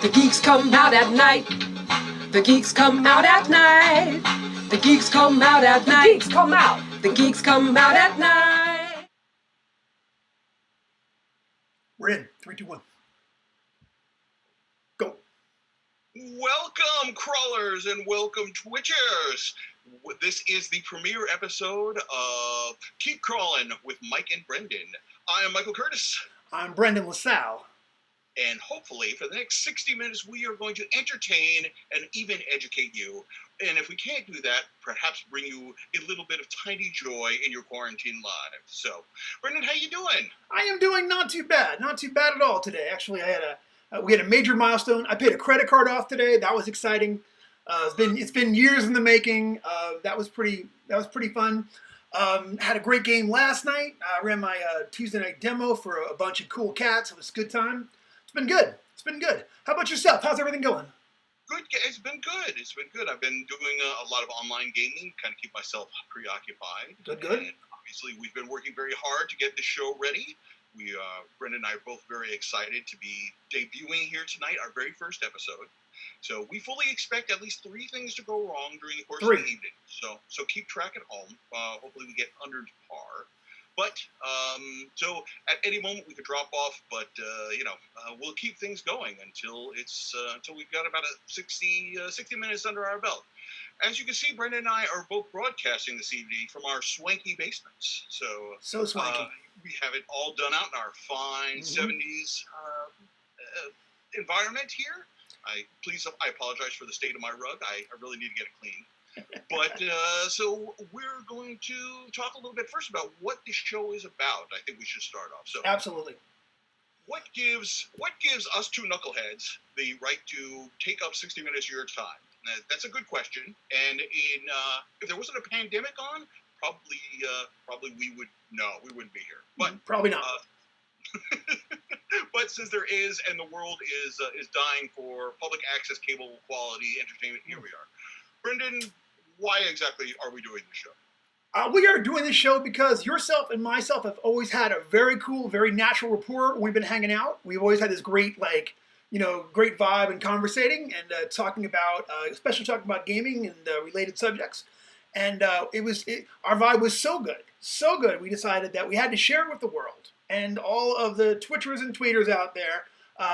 The geeks come out at night. The geeks come out at night. The geeks come out at night. The geeks come out. The geeks come out at night. We're in. 3, 2, 1. Go. Welcome, crawlers, and welcome, Twitchers. This is the premiere episode of Keep Crawlin with Mike and Brendan. I am Michael Curtis. I'm Brendan LaSalle. And hopefully, for the next 60 minutes, we are going to entertain and even educate you. And if we can't do that, perhaps bring you a little bit of tiny joy in your quarantine lives. So, Brendan, how you doing? I am doing not too bad. Not too bad at all today. Actually, we had a major milestone. I paid a credit card off today. That was exciting. It's been years in the making. That was pretty fun. Had a great game last night. I ran my Tuesday night demo for a bunch of cool cats. It was a good time. It's been good. How about yourself? How's everything going? Good. It's been good. I've been doing a lot of online gaming, kind of keep myself preoccupied. Good. And obviously, we've been working very hard to get the show ready. Brendan and I are both very excited to be debuting here tonight, our very first episode. So we fully expect at least 3 things to go wrong during the course of the evening. So keep track at home. Hopefully we get under par. But so at any moment we could drop off. But we'll keep things going until we've got about 60 minutes under our belt. As you can see, Brendan and I are both broadcasting this evening from our swanky basements. So swanky. We have it all done out in our fine 70s environment here. I apologize for the state of my rug. I really need to get it clean. But so we're going to talk a little bit first about what the show is about. I think we should start off. So absolutely. What gives us two knuckleheads the right to take up 60 minutes of your time? That's a good question. And if there wasn't a pandemic on, probably we wouldn't be here. But probably not. But since there is, and the world is dying for public access cable quality entertainment, here we are. Brendan, why exactly are we doing this show? We are doing this show because yourself and myself have always had a very cool, very natural rapport when we've been hanging out. We've always had this great, great vibe and conversating and especially talking about gaming and related subjects. And our vibe was so good, we decided that we had to share it with the world and all of the Twitchers and tweeters out there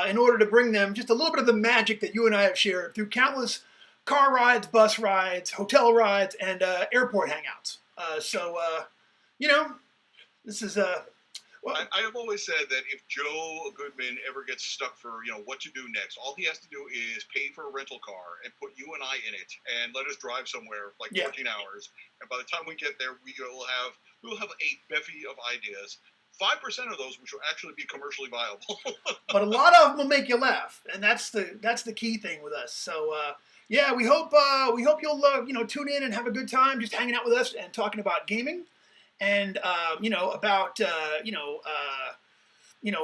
in order to bring them just a little bit of the magic that you and I have shared through countless car rides, bus rides, hotel rides, and airport hangouts. This is I have always said that if Joe Goodman ever gets stuck for what to do next, all he has to do is pay for a rental car and put you and I in it and let us drive somewhere for 14 hours. And by the time we get there, we will have a bevy of ideas. 5% of those which will actually be commercially viable. But a lot of them will make you laugh, and that's the key thing with us. So we hope you'll tune in and have a good time just hanging out with us and talking about gaming, and about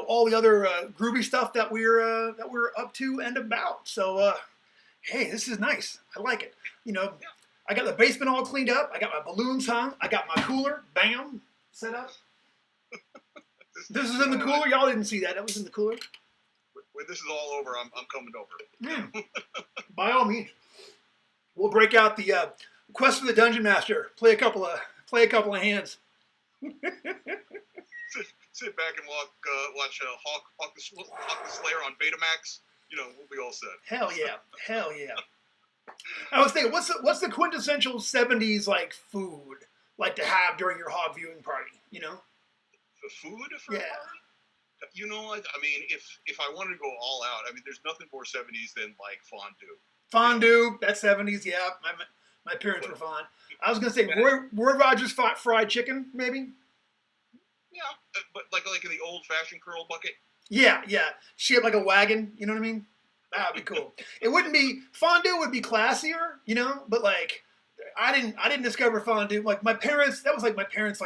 all the other groovy stuff that we're up to and about. So hey, this is nice. I like it. I got the basement all cleaned up. I got my balloons hung. I got my cooler, bam, set up. This is in the cooler. Y'all didn't see that. That was in the cooler. When this is all over, I'm coming over. By all means, we'll break out the Quest for the Dungeon Master. Play a couple of hands. Sit back and watch Hawk the Slayer on Betamax. We'll be all set. Hell yeah. I was thinking, what's the quintessential 70s food to have during your hog viewing party? The food for a party? I mean, if I wanted to go all out, there's nothing more 70s than fondue. Fondue, that's 70s, yeah. My parents were fond. I was gonna say Roy Rogers fried chicken, maybe. Yeah, but like in the old-fashioned curl bucket. Yeah. She had a wagon. You know what I mean? That'd be cool. It wouldn't be fondue. Would be classier, But I didn't discover fondue. My parents. That was my parents.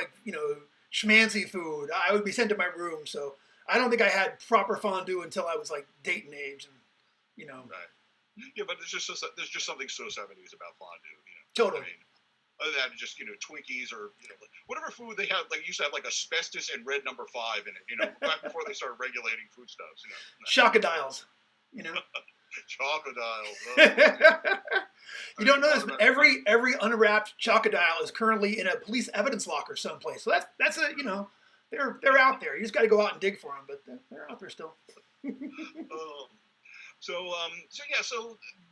Schmancy food. I would be sent to my room, so I don't think I had proper fondue until I was dating age, and Right. Yeah, but there's just something so 70s about fondue. Totally. Other than just Twinkies or whatever food they have. Used to have asbestos and red number 5 in it. Back before they started regulating foodstuffs. Shockadiles. Chocodiles. You don't know this, but every unwrapped Chocodile is currently in a police evidence locker someplace. So that's a they're out there. You just got to go out and dig for them, but they're out there still. So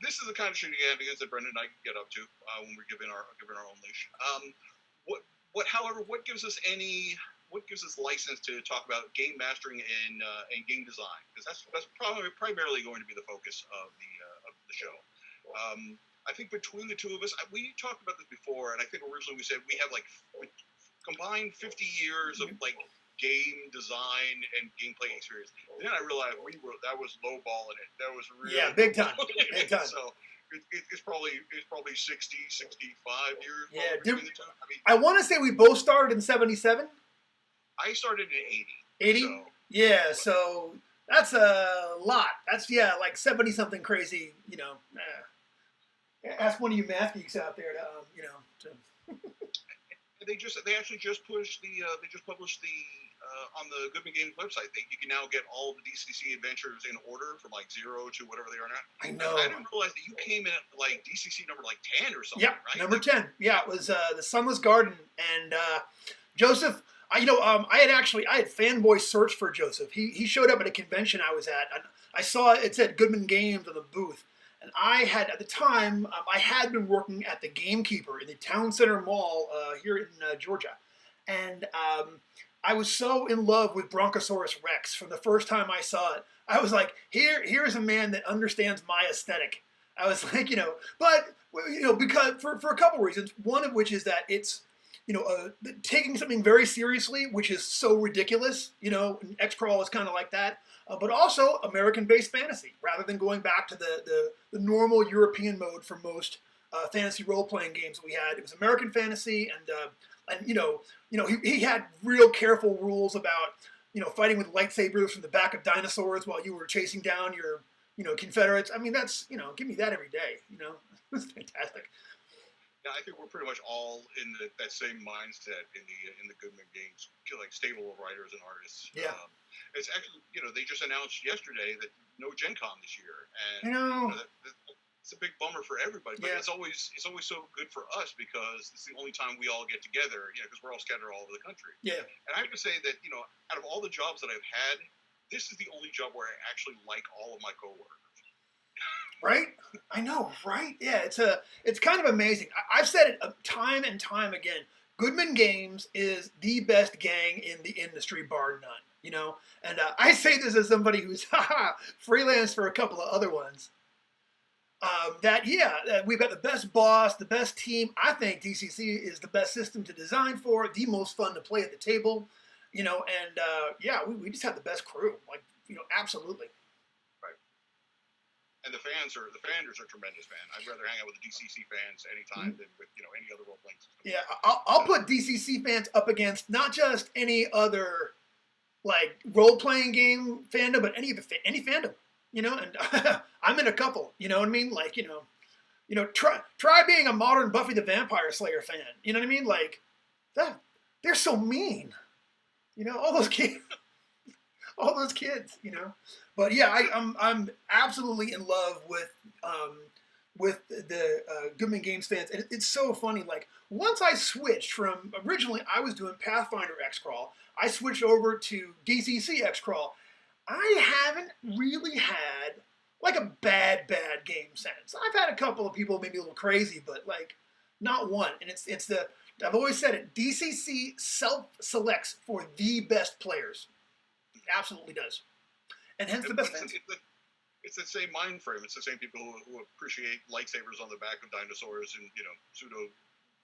this is the kind of shenanigans that Brendan and I get up to when we're giving our own leash. However, what gives us license to talk about game mastering and game design? Because that's primarily going to be the focus of the show. I think between the two of us, we talked about this before, and I think originally we said we have like combined 50 years of like game design and gameplay experience. And then I realized that was lowballing it. That was really big time, big time. So it's probably 60, 65 years. Yeah, between the two. I want to say we both started in '77. I started in 80. 80? So. Yeah, so that's a lot. That's like 70 something crazy. Ask one of you math geeks out there to. They actually just published the on the Goodman Games website. You can now get all the DCC adventures in order from like 0 to whatever they are now. I know. I didn't realize that you came in at like DCC number like 10 or something. Yeah, right? number 10. Yeah, it was the Sunless Garden, and Joseph. I had fanboy search for Joseph. He showed up at a convention I was at. And I saw it said Goodman Games on the booth. And I had, at the time, I had been working at the Gamekeeper in the Town Center Mall here in Georgia. And I was so in love with Bronchosaurus Rex from the first time I saw it. I was like, here's a man that understands my aesthetic. I was like, because for a couple reasons. One of which is that it's, taking something very seriously, which is so ridiculous. X-Crawl is kind of like that. But also American-based fantasy, rather than going back to the normal European mode for most fantasy role-playing games that we had. It was American fantasy, and he had real careful rules about fighting with lightsabers from the back of dinosaurs while you were chasing down your Confederates. I mean, that's give me that every day. It's fantastic. Yeah, I think we're pretty much all in that same mindset in the Goodman Games like stable of writers and artists. Yeah. It's actually, they just announced yesterday that no Gen Con this year, and it's a big bummer for everybody. But it's always so good for us because it's the only time we all get together, because we're all scattered all over the country. Yeah. And I have to say that out of all the jobs that I've had, this is the only job where I actually like all of my coworkers. Right? I know, right? Yeah, it's kind of amazing. I've said it time and time again. Goodman Games is the best gang in the industry, bar none. And I say this as somebody who's freelance for a couple of other ones. That we've got the best boss, the best team. I think DCC is the best system to design for, the most fun to play at the table. We just have the best crew. Like, absolutely. Right. And the fans are tremendous, man. I'd rather hang out with the DCC fans anytime than with any other role playing system. Yeah, I'll put DCC fans up against not just any other like role playing game fandom, but any fandom. And I'm in a couple. You know what I mean? Like try being a modern Buffy the Vampire Slayer fan. You know what I mean? Like that they're so mean. All those kids. All those kids, But yeah, I'm absolutely in love with the Goodman Games fans, and it's so funny. Like once I switched from originally I was doing Pathfinder X-Crawl, I switched over to DCC X-Crawl. I haven't really had like a bad game sense. I've had a couple of people maybe a little crazy, but like not one. And it's I've always said it. DCC self-selects for the best players. It absolutely does. And hence the best fans. It's the same mind frame. It's the same people who appreciate lightsabers on the back of dinosaurs and, pseudo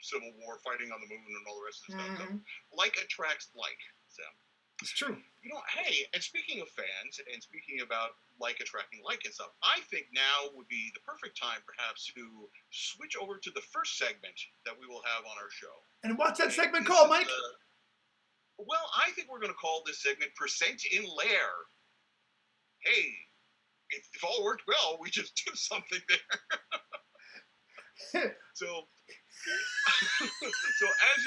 Civil War fighting on the moon and all the rest of the stuff. So, like attracts like, Sam. It's true. Hey, and speaking of fans and speaking about like attracting like and stuff, I think now would be the perfect time perhaps to switch over to the first segment that we will have on our show. And what's that segment called, Mike? Well, I think we're going to call this segment Percent in Lair. Hey, if all worked well, we just do something there. So So as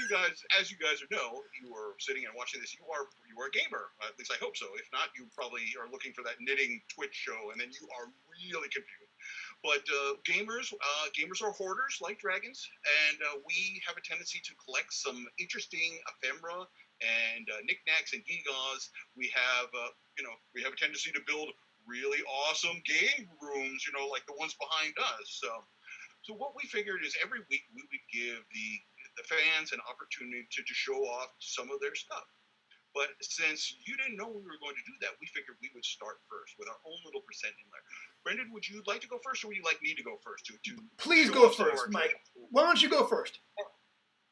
you guys know, you are sitting and watching this. You are a gamer. At least I hope so. If not, you probably are looking for that knitting Twitch show, and then you are really confused. But gamers are hoarders like dragons, and we have a tendency to collect some interesting ephemera and knickknacks and gewgaws. We have we have a tendency to build really awesome game rooms, like the ones behind us. So what we figured is every week we would give the fans an opportunity to show off some of their stuff. But since you didn't know we were going to do that, we figured we would start first with our own little present in there. Brendan, would you like to go first, or would you like me to go first? Please go first, Mike. Why don't you go first?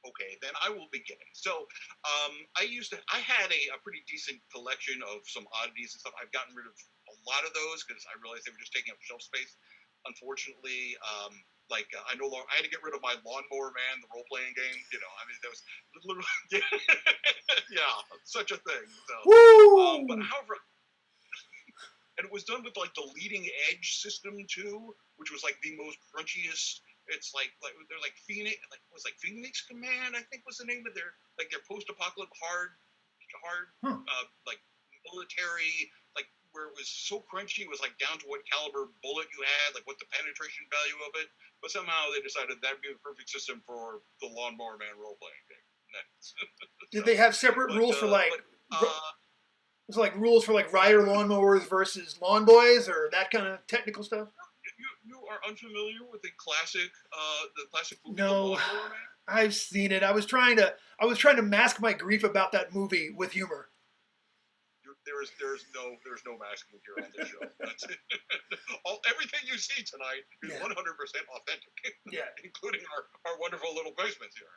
Okay, then I will begin. So I had a pretty decent collection of some oddities and stuff. I've gotten rid of a lot of those because I realized they were just taking up shelf space. Unfortunately, I had to get rid of my Lawnmower Man, the role-playing game. That was literally, yeah, such a thing. So, Woo! But however, and it was done with like the leading edge system too, which was like the most crunchiest. It's like they're like Phoenix, Phoenix Command, I think was the name of their post-apocalyptic hard, like military, like where it was so crunchy, it was like down to what caliber bullet you had, like what the penetration value of it. But somehow they decided that'd be the perfect system for the Lawnmower Man role-playing game. Did they have separate rules for rules for like rider lawnmowers versus lawn boys or that kind of technical stuff? You are unfamiliar with the classic movie, No, The Lawnmower Man? I've seen it. I was trying to mask my grief about that movie with humor. There's no masking here on this show. That's it. Everything you see tonight is 100% authentic. Yeah, including our wonderful little basements here.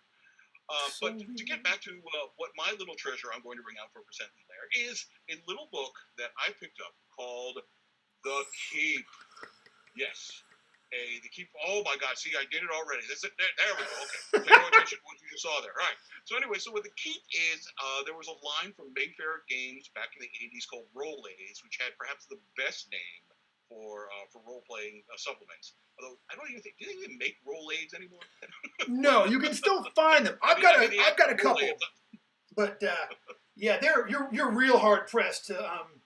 But to get back to what my little treasure I'm going to bring out for present there is a little book that I picked up called The Keep. Yes. The Keep. Oh my God! See, I did it already. There we go. Okay. Pay no attention to what you just saw there. All right. So anyway, what the Keep is, there was a line from Mayfair Games back in the '80s called Rolaids, which had perhaps the best name for role-playing supplements. Although I don't even think, do they even make Rolaids anymore? No, you can still find them. I've got a couple, but yeah, you're real hard pressed to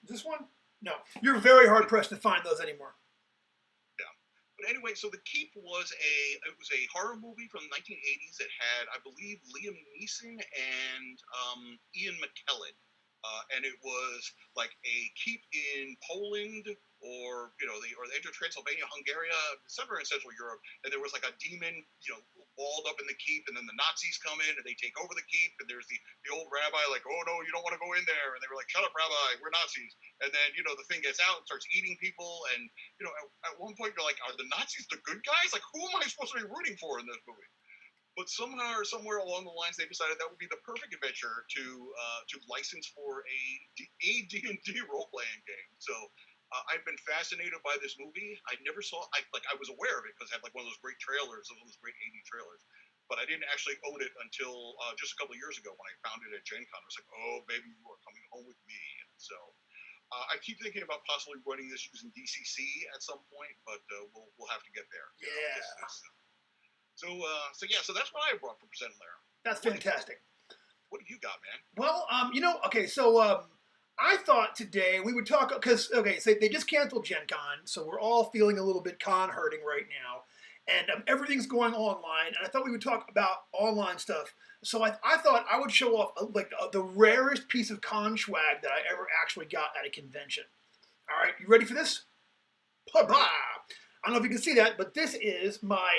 this one. No, you're very hard pressed to find those anymore. But anyway, so The Keep was a horror movie from the 1980s that had, I believe, Liam Neeson and Ian McKellen. And it was like a keep in Poland or the edge of Transylvania, Hungary, somewhere in Central Europe. And there was like a demon, walled up in the keep, and then the Nazis come in and they take over the keep. And there's the old rabbi like, oh no, you don't want to go in there. And they were like, shut up, rabbi, we're Nazis. And then, the thing gets out and starts eating people. And, at one point you're like, are the Nazis the good guys? Like, who am I supposed to be rooting for in this movie? But somehow or somewhere along the lines, they decided that would be the perfect adventure to license for a D&D role-playing game. So I've been fascinated by this movie. I never saw, I was aware of it because it had like one of those great trailers, one of those great 80 trailers. But I didn't actually own it until just a couple of years ago when I found it at Gen Con. I was like, oh, baby, you are coming home with me. And so I keep thinking about possibly running this using DCC at some point, but we'll have to get there. Yeah. So that's what I brought for present Lair. That's fantastic. What have you got, man? Well, okay, so I thought today we would talk, because, so they just canceled Gen Con, so we're all feeling a little bit con hurting right now, and everything's going online, and I thought we would talk about online stuff. So I thought I would show off the rarest piece of con swag that I ever actually got at a convention. All right, you ready for this? Blah, blah. I don't know if you can see that, but this is my...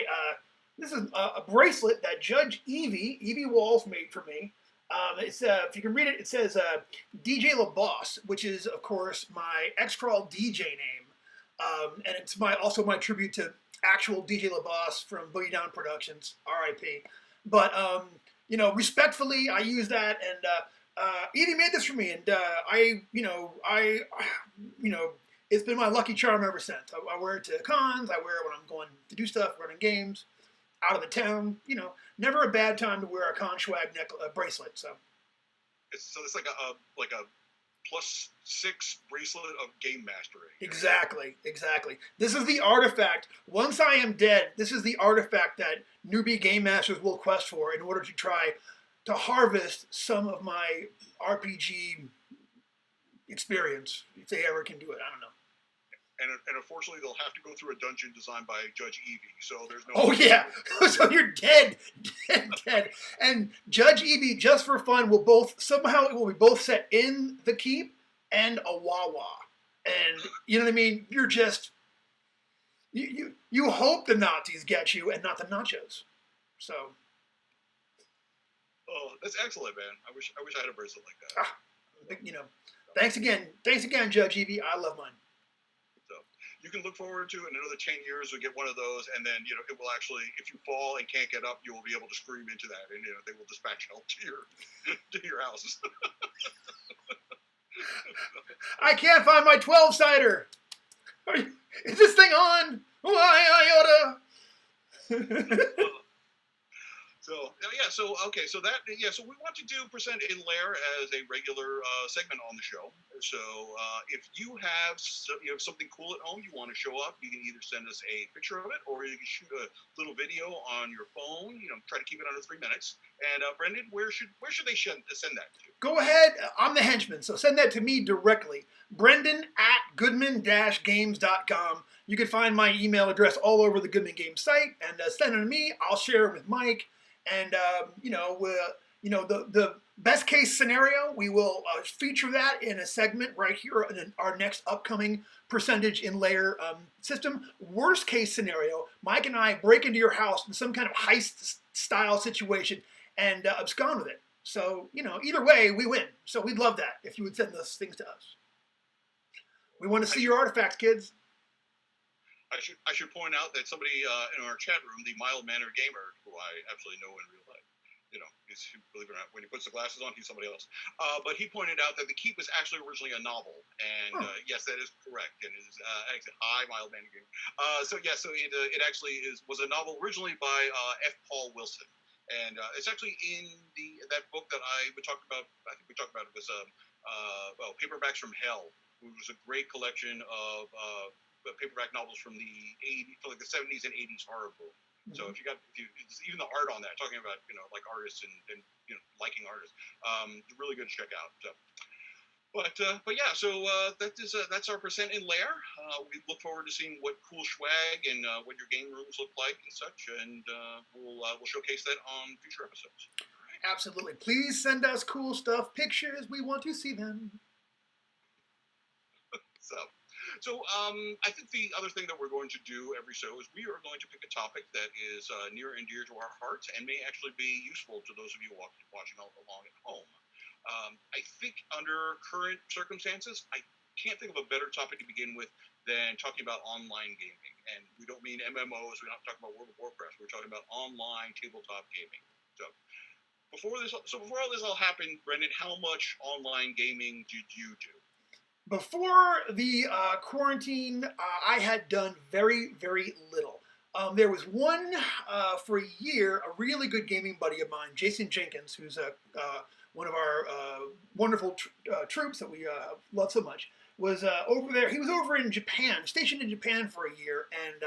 This is a bracelet that Judge Evie Walls made for me. It's if you can read it, it says DJ LaBoss, which is, of course, my X-Crawl DJ name. And it's also my tribute to actual DJ LaBoss from Boogie Down Productions, R.I.P. But, respectfully, I use that, and Evie made this for me, and it's been my lucky charm ever since. I wear it to cons, I wear it when I'm going to do stuff, running games, out of the town, never a bad time to wear a con swag bracelet. So it's like a +6 bracelet of game mastery. Exactly. This is the artifact. Once I am dead, this is the artifact that newbie game masters will quest for in order to try to harvest some of my RPG experience, if they ever can do it. I don't know. And unfortunately, they'll have to go through a dungeon designed by Judge Evie. So there's no. Oh yeah, so you're dead. And Judge Evie, just for fun, will be both set in the keep and a Wawa. And you know what I mean? You're just you hope the Nazis get you and not the nachos. So. Oh, that's excellent, man. I wish I had a bracelet like that. You know, thanks again, Judge Evie. I love mine. So you can look forward to in another 10 years we'll get one of those, and then it will actually, if you fall and can't get up, you will be able to scream into that, and they will dispatch help to your house. I can't find my 12-sider. Is this thing on? Why, Iota? So we want to present in lair as a regular segment on the show. So if you have something cool at home you want to show up, you can either send us a picture of it, or you can shoot a little video on your phone. Try to keep it under 3 minutes. And Brendan, where should they send that to? Go ahead. I'm the henchman, so send that to me directly. Brendan at goodman-games.com. You can find my email address all over the Goodman Games site, and send it to me. I'll share it with Mike. And the best case scenario, we will feature that in a segment right here in our next upcoming percentage in layer system. Worst case scenario, Mike and I break into your house in some kind of heist style situation and abscond with it. So either way, we win. So we'd love that if you would send those things to us. We want to see your artifacts, kids. I should point out that somebody in our chat room, the mild-mannered gamer, who I absolutely know in real life, believe it or not, when he puts the glasses on, he's somebody else. But he pointed out that The Keep was actually originally a novel, and yes, that is correct. And it is hi, mild-mannered gamer. So it actually was a novel originally by F. Paul Wilson, and it's actually in that book that we talked about. I think we talked about it was Paperbacks from Hell, which was a great collection of paperback novels from the 70s and 80s horror boom. So if even the art on that, talking about like artists and liking artists, it's really good to check out. So, that's our percent in lair. We look forward to seeing what cool swag and what your game rooms look like and such, and we'll showcase that on future episodes. Absolutely. Please send us cool stuff, pictures. We want to see them. So I think the other thing that we're going to do every show is we are going to pick a topic that is near and dear to our hearts and may actually be useful to those of you watching along at home. I think under current circumstances, I can't think of a better topic to begin with than talking about online gaming. And we don't mean MMOs. We're not talking about World of Warcraft. We're talking about online tabletop gaming. So before all this all happened, Brendan, how much online gaming did you do? Before the quarantine, I had done very, very little. There was one for a year, a really good gaming buddy of mine, Jason Jenkins, who's one of our wonderful troops that we love so much, was over there. He was over in Japan, stationed in Japan for a year, and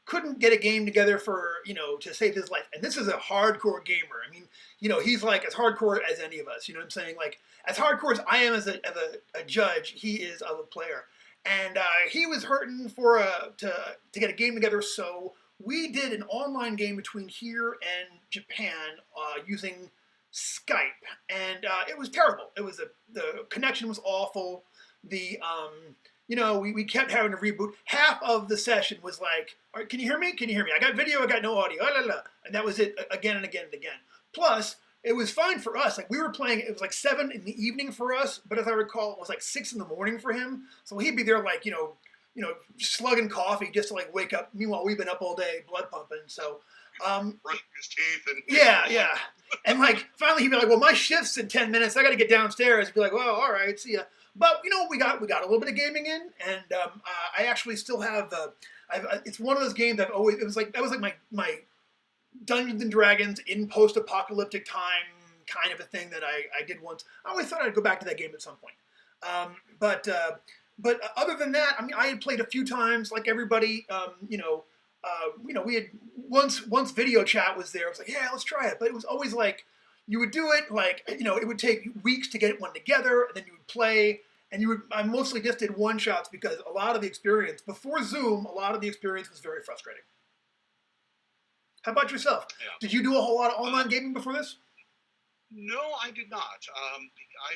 couldn't get a game together for, to save his life. And this is a hardcore gamer. I mean, he's like as hardcore as any of us. You know what I'm saying? Like, as hardcore as I am as a judge, he is of a player. And he was hurting to get a game together, so we did an online game between here and Japan using Skype. And it was terrible. The connection was awful. We kept having to reboot. Half of the session was like, all right, can you hear me? Can you hear me? I got video, I got no audio. And that was it again and again and again. Plus, it was fine for us. Like, we were playing, it was like 7 in the evening for us, but as I recall, it was like 6 in the morning for him. So he'd be there like, slugging coffee just to like wake up. Meanwhile, we've been up all day, blood pumping. So, brushing his teeth and yeah. And like, finally he'd be like, well, my shift's in 10 minutes. I got to get downstairs. He'd be like, well, all right, see ya. But, we got a little bit of gaming in, and I actually still have it's one of those games that was like my Dungeons and Dragons in post-apocalyptic time kind of a thing that I did once. I always thought I'd go back to that game at some point. But other than that, I mean, I had played a few times, like everybody. We had once video chat was there. I was like, yeah, let's try it. But it was always like you would do it, like it would take weeks to get one together, and then you would play. And you would. I mostly just did one shots because a lot of the experience before Zoom, a lot of the experience was very frustrating. How about yourself? Yeah. Did you do a whole lot of online gaming before this? No, I did not. I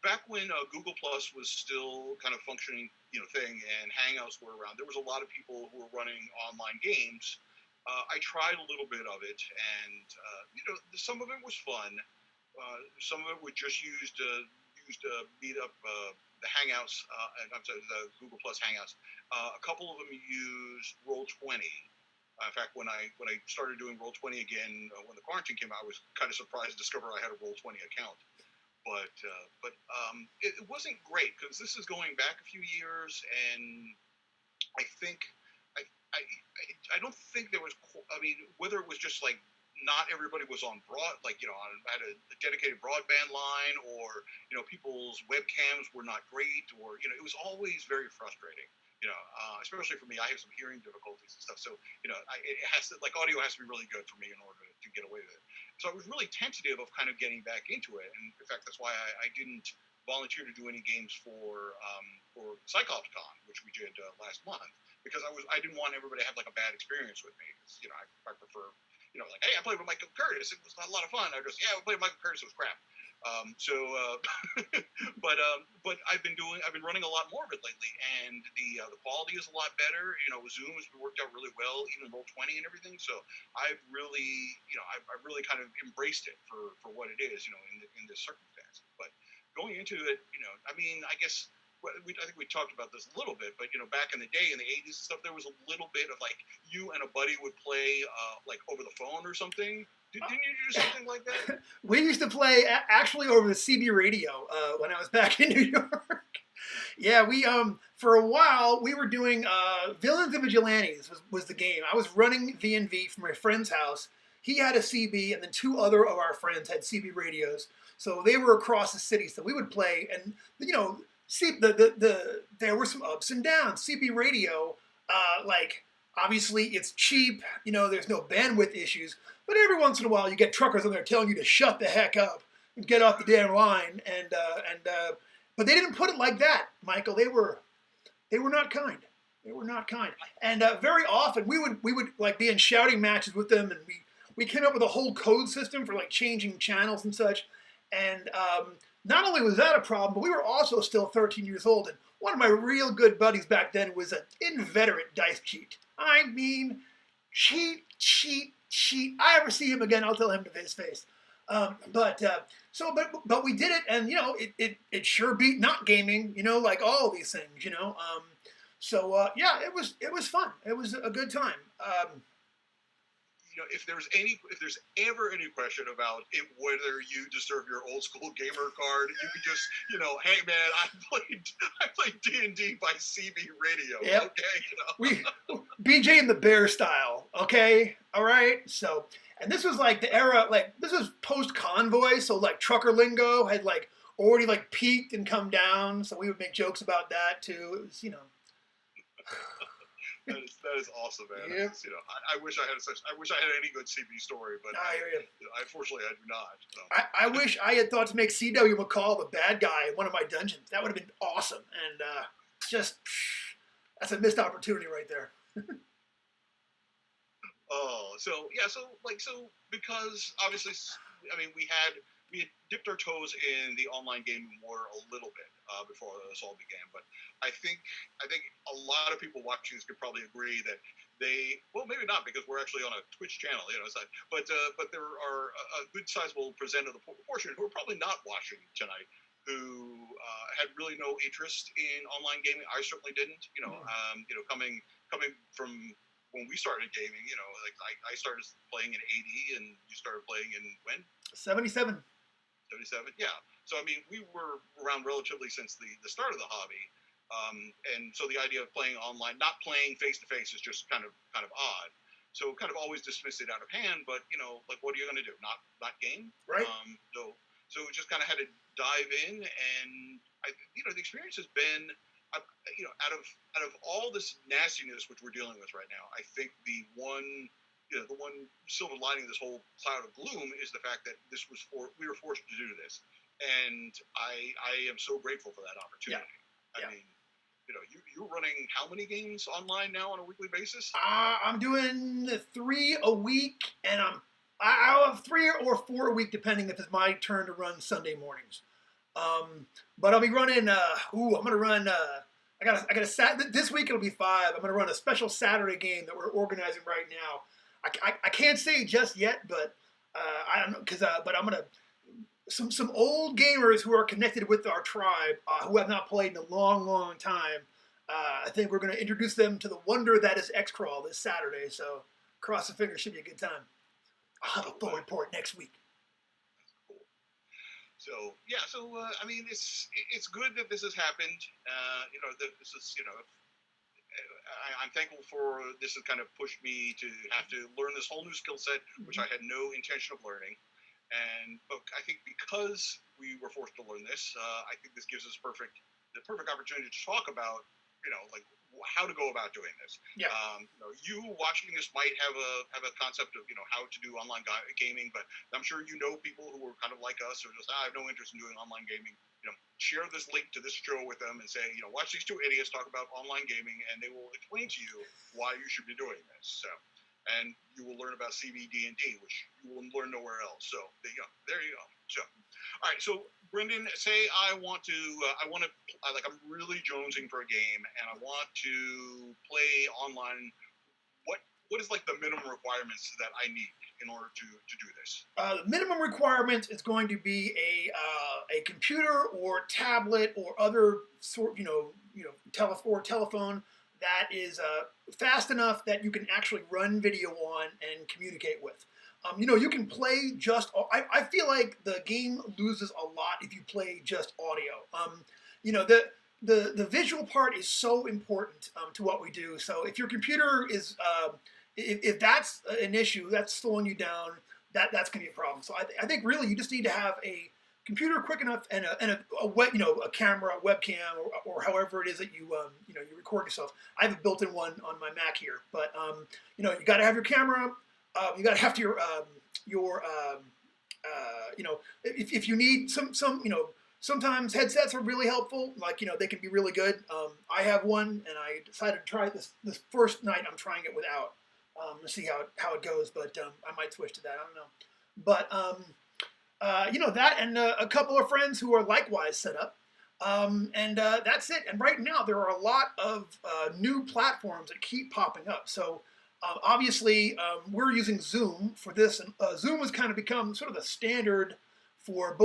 back when Google Plus was still kind of functioning, thing, and Hangouts were around. There was a lot of people who were running online games. I tried a little bit of it, and some of it was fun. Some of it was just used to meet up the Hangouts. I'm sorry, the Google Plus Hangouts. A couple of them used Roll20. In fact, when I started doing Roll20 again, when the quarantine came out, I was kind of surprised to discover I had a Roll20 account. But it wasn't great because this is going back a few years, and I think I don't think there was. I mean, whether it was just like not everybody was on had a dedicated broadband line, or people's webcams were not great, or it was always very frustrating. Especially for me, I have some hearing difficulties and stuff. So, it has to, audio has to be really good for me in order to get away with it. So I was really tentative of kind of getting back into it. And in fact, that's why I didn't volunteer to do any games for CyclopsCon, which we did last month, because I didn't want everybody to have like a bad experience with me. Because, I prefer, hey, I played with Michael Curtis. It was a lot of fun. I played with Michael Curtis. It was crap. But I've been running a lot more of it lately, and the quality is a lot better. Zoom has worked out really well, even Roll20 and everything. So I've really, I've really kind of embraced it for what it is, in this circumstance. But going into it, I mean, I guess I think we talked about this a little bit, but back in the day, in the 80s and stuff, there was a little bit of like you and a buddy would play like over the phone or something. Didn't you do something like that? We used to play actually over the CB radio when I was back in New York. Yeah, we for a while we were doing Villains and Vigilantes was the game. I was running V&V from my friend's house. He had a CB, and then two other of our friends had CB radios. So they were across the city. So we would play, and see there were some ups and downs. CB radio, obviously it's cheap. There's no bandwidth issues. But every once in a while, you get truckers on there telling you to shut the heck up and get off the damn line. But they didn't put it like that, Michael. They were not kind. They were not kind. And very often we would like be in shouting matches with them, and we came up with a whole code system for like changing channels and such. And not only was that a problem, but we were also still 13 years old. And one of my real good buddies back then was an inveterate dice cheat. I mean, cheat. I ever see him again, I'll tell him to his face. But we did it, and it sure beat not gaming. Like all these things. Yeah, it was fun. It was a good time. If there's ever any question about whether you deserve your old school gamer card, you could just, hey man, I played D&D by CB radio. Yep. Okay, BJ and the Bear style. Okay, all right. So, and this was like the era, like this was post Convoy, so like trucker lingo had like already like peaked and come down. So we would make jokes about that too. It was, That is awesome, man. Yep. I wish I had any good CB story, but unfortunately I do not. So. I wish I had thought to make C.W. McCall the bad guy in one of my dungeons. That would have been awesome, and that's a missed opportunity right there. So because obviously, I mean, we had dipped our toes in the online gaming water a little bit before this all began, but I think a lot of people watching this could probably agree that maybe not, because we're actually on a Twitch channel, but there are a good sizable percent of the portion who are probably not watching tonight, who had really no interest in online gaming. I certainly didn't, coming from when we started gaming, I started playing in 80, and you started playing in when? 77. 77, yeah. So I mean, we were around relatively since the start of the hobby, and so the idea of playing online, not playing face to face, is just kind of odd. So kind of always dismissed it out of hand. But what are you going to do? Not game? Right. So we just kind of had to dive in, and the experience has been, out of all this nastiness which we're dealing with right now, I think the one silver lining of this whole cloud of gloom is the fact that we were forced to do this, and I am so grateful for that opportunity. Yeah. I mean, you're running how many games online now on a weekly basis? I'm doing 3 a week, and I'll have 3 or 4 a week depending if it's my turn to run Sunday mornings. But I'll be running. I'm gonna run. I got this week. It'll be 5. I'm gonna run a special Saturday game that we're organizing right now. I can't say just yet, but I don't know but I'm gonna some old gamers who are connected with our tribe who have not played in a long time. I think we're going to introduce them to the wonder that is X-Crawl this Saturday. So cross the fingers, should be a good time. I'll have a full report next week. Cool. So yeah, I mean, it's good that this has happened. This is I'm thankful for this has kind of pushed me to have to learn this whole new skill set, which I had no intention of learning. And I think because we were forced to learn this, I think this gives us the perfect opportunity to talk about, how to go about doing this. Yeah. You watching this might have a concept of how to do online gaming, but I'm sure people who are kind of like us or just I have no interest in doing online gaming. Share this link to this show with them and say, watch these 2 idiots talk about online gaming, and they will explain to you why you should be doing this. So. And you will learn about CBD&D, which you will learn nowhere else. So there you go. So, all right. So Brendan, say I'm really jonesing for a game, and I want to play online. What is the minimum requirements that I need in order to do this? The minimum requirement is going to be a computer or tablet or other sort, telephone that is fast enough that you can actually run video on and communicate with. You can play just. I feel like the game loses a lot if you play just audio. The visual part is so important to what we do. So if your computer is, if that's an issue, that's slowing you down. That's going to be a problem. So I think really you just need to have a computer quick enough and a camera, a webcam, or however it is that you record yourself. I have a built-in one on my Mac here, but you got to have your camera. You got to have if you need some sometimes headsets are really helpful. They can be really good. I have one, and I decided to try this first night. I'm trying it without to see how it goes, but I might switch to that. I don't know, but. That and a couple of friends who are likewise set up. And that's it. And right now there are a lot of new platforms that keep popping up. So obviously we're using Zoom for this. And Zoom has kind of become sort of the standard for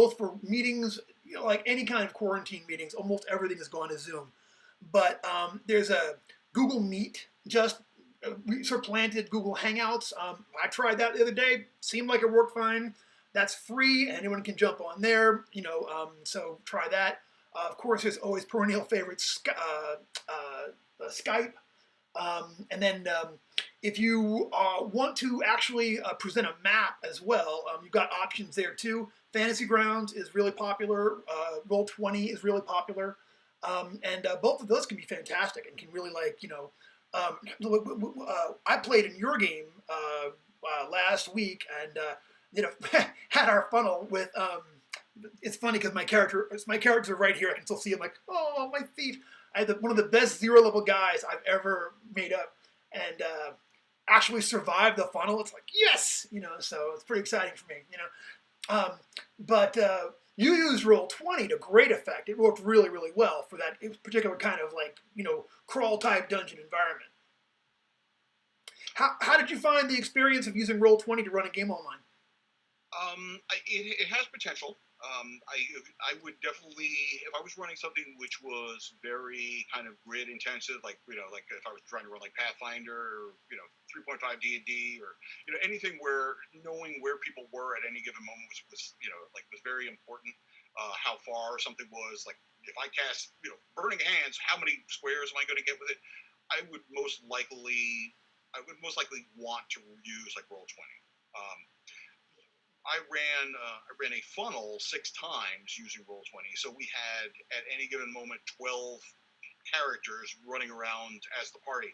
meetings, like any kind of quarantine meetings. Almost everything has gone to Zoom. But there's a Google Meet, just supplanted Google Hangouts. I tried that the other day. Seemed like it worked fine. That's free. Anyone can jump on there, so try that. Of course, there's always perennial favorite Skype. And then if you want to actually present a map as well, you've got options there too. Fantasy Grounds is really popular. Roll20 is really popular. And both of those can be fantastic and can really I played in your game last week and had our funnel with. It's funny because my characters are right here. I can still see them. Like, oh, my thief! I had one of the best 0 level guys I've ever made up, and actually survived the funnel. It's like yes, So it's pretty exciting for me, But you used Roll20 to great effect. It worked really, really well for that particular kind of crawl type dungeon environment. How did you find the experience of using Roll20 to run a game online? It has potential. I would definitely, if I was running something which was very kind of grid intensive, like if I was trying to run Pathfinder or 3.5 D&D or anything where knowing where people were at any given moment was very important. How far something was, if I cast Burning Hands, how many squares am I going to get with it? I would most likely want to use Roll20. I ran a funnel 6 times using Roll20. So we had at any given moment 12 characters running around as the party.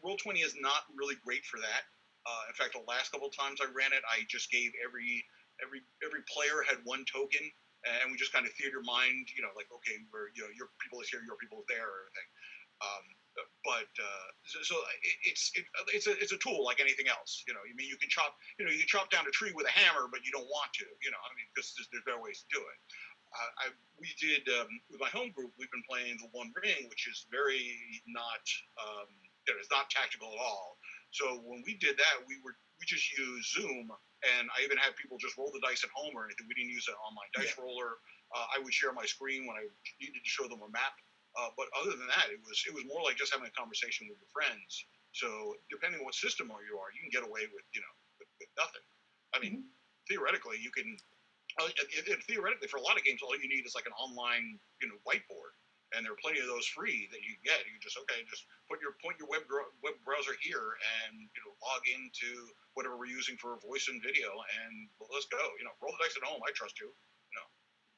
Roll20 is not really great for that. In fact, the last couple of times I ran it, I just gave every player had one token, and we just kind of theater mind, like, okay, your people is here, your people is there, or everything. So it's a tool like anything else. I mean, you can chop down a tree with a hammer, but you don't want to. Because there's better ways to do it. We did with my home group. We've been playing the One Ring, which is very not. It's not tactical at all. So when we did that, we just used Zoom, and I even had people just roll the dice at home or anything. We didn't use an online dice roller. I would share my screen when I needed to show them a map. But other than that, it was more like just having a conversation with your friends. So depending on what system you are, you can get away with with nothing. I mean, theoretically, you can. Theoretically, for a lot of games, all you need is like an online whiteboard, and there are plenty of those free that you can get. You just point your web browser here and log into whatever we're using for voice and video, and let's go. Roll the dice at home. I trust you.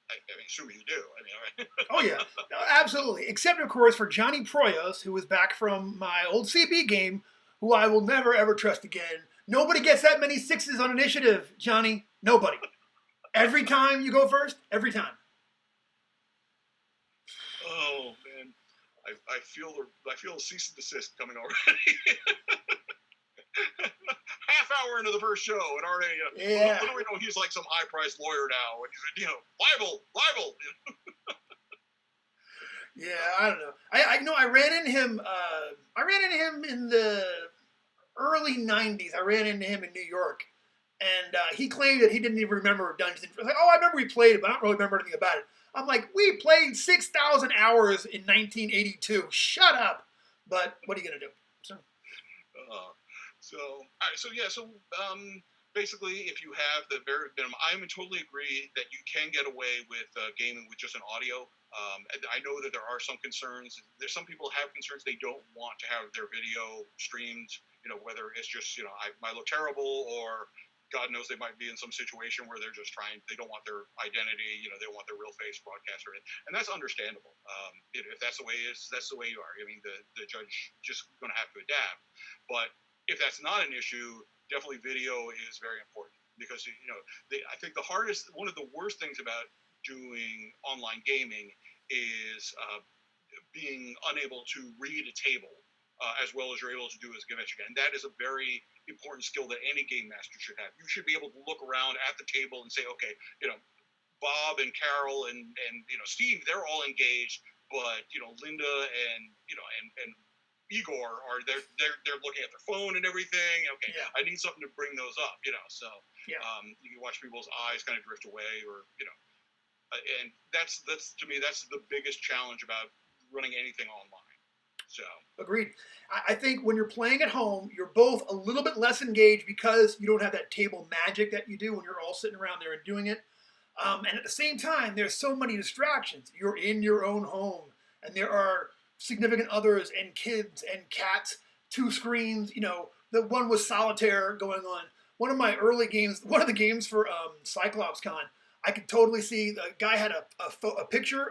I mean, assuming you do. I mean, Oh yeah, no, absolutely. Except of course for Johnny Proyas, who is back from my old CP game, who I will never ever trust again. Nobody gets that many 6s on initiative, Johnny. Nobody. Every time you go first, every time. Oh man, I feel a cease and desist coming already. Half hour into the first show, and already, little we know, he's like some high-priced lawyer now, and he's libel. Yeah, I don't know. I know I ran into him. I ran into him in the early '90s. I ran into him in New York, and he claimed that he didn't even remember Dungeons and Dragons. Like, oh, I remember we played it, but I don't really remember anything about it. I'm like, we played 6,000 hours in 1982. Shut up. But what are you gonna do? So basically, if you have the very minimum, I totally agree that you can get away with gaming with just an audio. I know that there are some concerns. There's some people have concerns. They don't want to have their video streamed. Whether it's just I might look terrible, or God knows they might be in some situation where they're just they don't want their identity. They don't want their real face broadcast or anything, and that's understandable. If that's the way it is, that's the way you are. I mean, the judge just going to have to adapt. But if that's not an issue, definitely video is very important, because I think one of the worst things about doing online gaming is being unable to read a table as well as you're able to do as convention. And that is a very important skill that any game master should have. You should be able to look around at the table and say, okay, Bob and Carol and Steve, they're all engaged, but Linda and Igor they're looking at their phone and everything. Okay, I need something to bring those up. So you can watch people's eyes kind of drift away, or and that's to me that's the biggest challenge about running anything online. So agreed. I think when you're playing at home, you're both a little bit less engaged because you don't have that table magic that you do when you're all sitting around there and doing it. And at the same time, there's so many distractions. You're in your own home, and there are significant others and kids and cats, 2 screens. The one was solitaire going on. One of my early games, one of the games for Cyclops Con, I could totally see the guy had a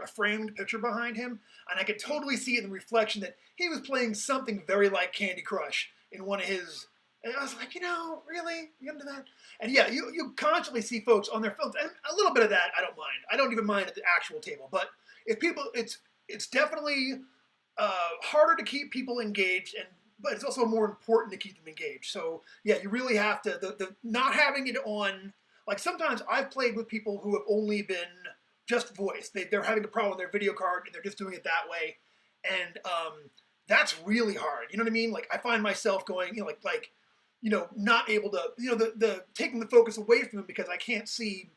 framed picture behind him, and I could totally see in the reflection that he was playing something very like Candy Crush in one of his. And I was like, really? You gonna do that? And yeah, you constantly see folks on their phones, and a little bit of that I don't mind. I don't even mind at the actual table, but if people, it's definitely harder to keep people engaged, but it's also more important to keep them engaged. So yeah, you really have to the not having it on. Like sometimes I've played with people who have only been just voice. They're having a problem with their video card and they're just doing it that way, and that's really hard. You know what I mean? Like I find myself going, not able to, the taking the focus away from them because I can't see.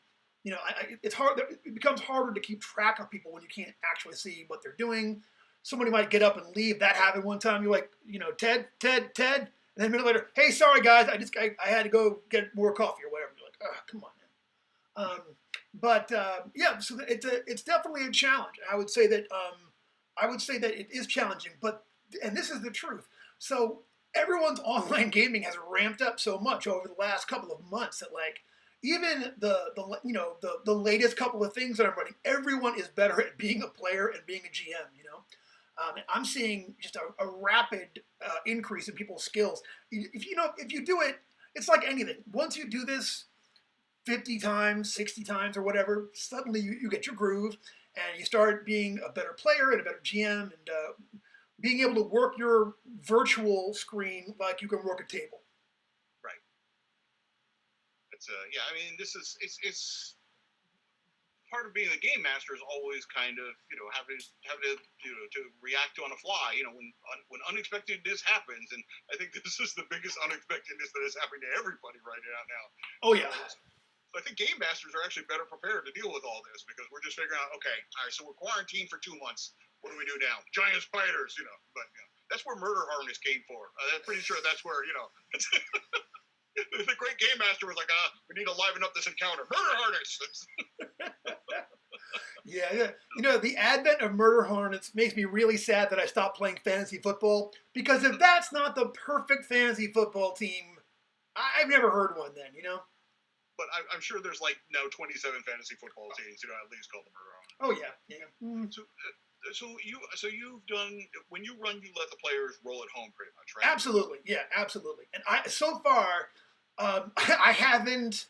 It's hard. It becomes harder to keep track of people when you can't actually see what they're doing. Somebody might get up and leave. That happened one time. You're like, Ted, and then a minute later, hey, sorry guys, I had to go get more coffee or whatever. You're like, oh, come on, man. So it's definitely a challenge. I would say that it is challenging, and this is the truth. So everyone's online gaming has ramped up so much over the last couple of months that even the latest couple of things that I'm running, everyone is better at being a player and being a GM. And I'm seeing just a rapid increase in people's skills. If you do it, it's like anything. Once you do this 50 times, 60 times, or whatever, suddenly you get your groove, and you start being a better player and a better GM, and being able to work your virtual screen like you can work a table. Right. It's yeah. I mean, it's part of being a game master is always kind of having to to react on the fly. When unexpectedness happens, and I think this is the biggest unexpectedness that is happening to everybody right now. Oh yeah. So I think game masters are actually better prepared to deal with all this because we're just figuring out, okay, all right, so we're quarantined for 2 months. What do we do now? Giant spiders, But that's where Murder Harness came for. I'm pretty sure that's where the great game master was like, we need to liven up this encounter. Murder Harness. Yeah. The advent of Murder Hornets makes me really sad that I stopped playing fantasy football, because if that's not the perfect fantasy football team, I've never heard one then, But I'm sure there's 27 fantasy football teams, at least called the Murder Harness. Oh yeah. Mm. So you've done, when you run, you let the players roll at home pretty much, right? Absolutely, yeah, absolutely. And so far, I haven't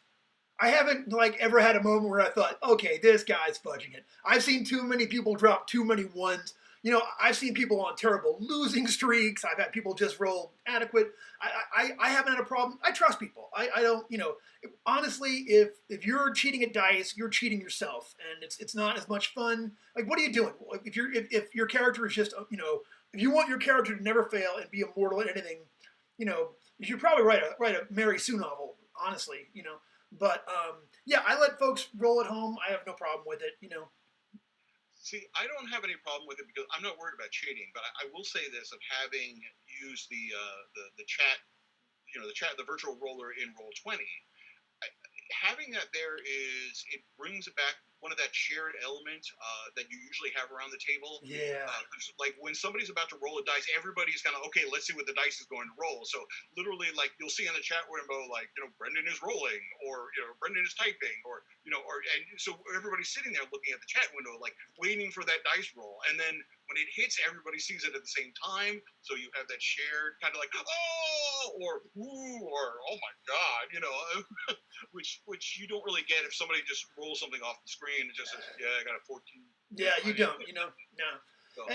ever had a moment where I thought, okay, this guy's fudging it. I've seen too many people drop too many ones. I've seen people on terrible losing streaks. I've had people just roll adequate. I haven't had a problem. I trust people. I don't, honestly, if you're cheating at dice, you're cheating yourself, and it's not as much fun. Like, what are you doing? If your character is just, if you want your character to never fail and be immortal at anything, you should probably write a Mary Sue novel, honestly, But yeah, I let folks roll at home. I have no problem with it, See, I don't have any problem with it because I'm not worried about cheating. But I will say this: of having used the chat, the virtual roller in Roll20, having that there it brings back one of that shared element that you usually have around the table. Yeah. Like when somebody's about to roll a dice, everybody's kind of, okay, let's see what the dice is going to roll. So literally, you'll see in the chat window, Brendan is rolling, or Brendan is typing, and so everybody's sitting there looking at the chat window, waiting for that dice roll, and then when it hits, everybody sees it at the same time. So you have that shared kind of oh, or ooh, or oh my god, which you don't really get if somebody just rolls something off the screen and just says, yeah, I got a 14. Yeah, you don't, no. So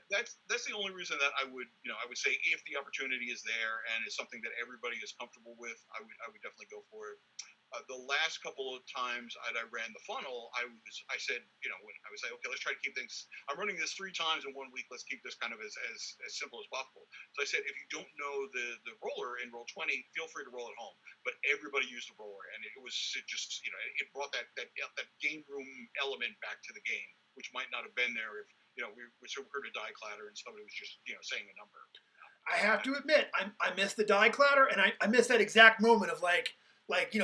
that's the only reason that I would say if the opportunity is there and it's something that everybody is comfortable with, I would definitely go for it. The last couple of times I ran the funnel, I said, when I would say, okay, let's try to keep things. I'm running this 3 times in 1 week. Let's keep this kind of as simple as possible. So I said, if you don't know the roller in Roll20, feel free to roll at home. But everybody used the roller, and it brought that game room element back to the game, which might not have been there if we heard a die clatter and somebody was just saying a number. I have to admit, I missed the die clatter, and I missed that exact moment of